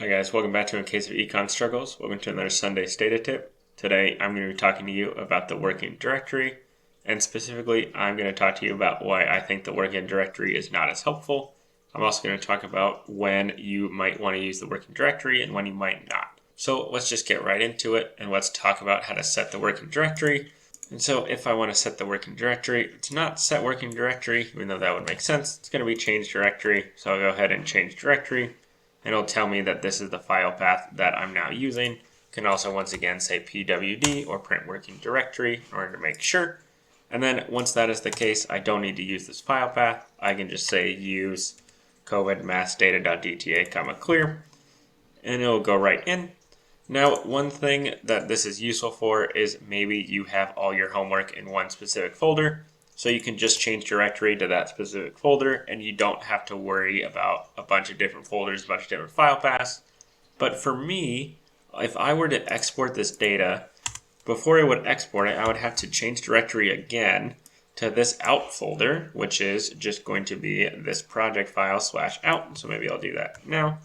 Hi guys, welcome back to In Case of Econ Struggles. Welcome to another Sunday Stata tip. Today I'm going to be talking to you about the working directory, and specifically I'm going to talk to you about why I think the working directory is not as helpful. I'm also going to talk about when you might want to use the working directory and when you might not. So let's just get right into it and let's talk about how to set the working directory. And so if I want to set the working directory, it's not set working directory, even though that would make sense. It's going to be change directory. So I'll go ahead and change directory. And it'll tell me that this is the file path that I'm now using. You can also once again say pwd or print working directory in order to make sure. And then once that is the case, I don't need to use this file path. I can just say use covid massdata.dta, clear, and it'll go right in. Now, one thing that this is useful for is maybe you have all your homework in one specific folder. So you can just change directory to that specific folder and you don't have to worry about a bunch of different folders, a bunch of different file paths. But for me, if I were to export this data, before I would export it, I would have to change directory again to this out folder, which is just going to be this project file /out. So maybe I'll do that now.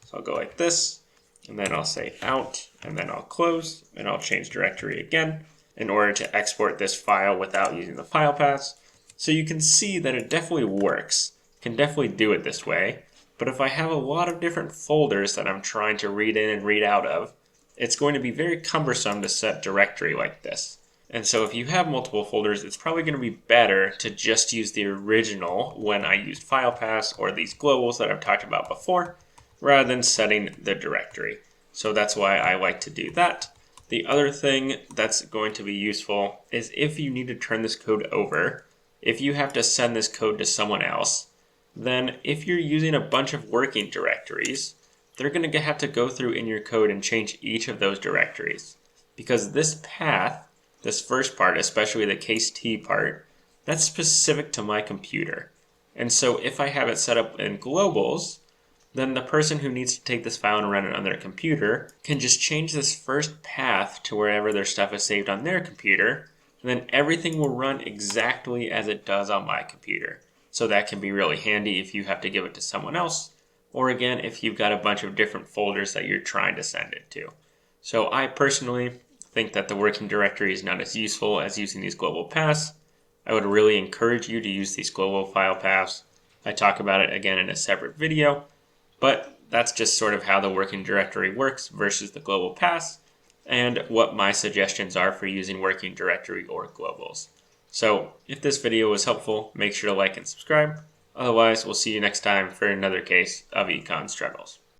So I'll go like this, and then I'll say out, and then I'll close, and I'll change directory again in order to export this file without using the file paths. So you can see that it definitely works. You can definitely do it this way. But if I have a lot of different folders that I'm trying to read in and read out of, it's going to be very cumbersome to set directory like this. And so if you have multiple folders, it's probably going to be better to just use the original when I used file paths or these globals that I've talked about before, rather than setting the directory. So that's why I like to do that. The other thing that's going to be useful is if you need to turn this code over, if you have to send this code to someone else, then if you're using a bunch of working directories, they're going to have to go through in your code and change each of those directories. Because this path, this first part, especially the case T part, that's specific to my computer. And so if I have it set up in globals, then the person who needs to take this file and run it on their computer can just change this first path to wherever their stuff is saved on their computer, and then everything will run exactly as it does on my computer. So that can be really handy if you have to give it to someone else, or again, if you've got a bunch of different folders that you're trying to send it to. So I personally think that the working directory is not as useful as using these global paths. I would really encourage you to use these global file paths. I talk about it again in a separate video. But that's just sort of how the working directory works versus the global paths and what my suggestions are for using working directory or globals. So if this video was helpful, make sure to like and subscribe. Otherwise, we'll see you next time for another case of Econ Struggles.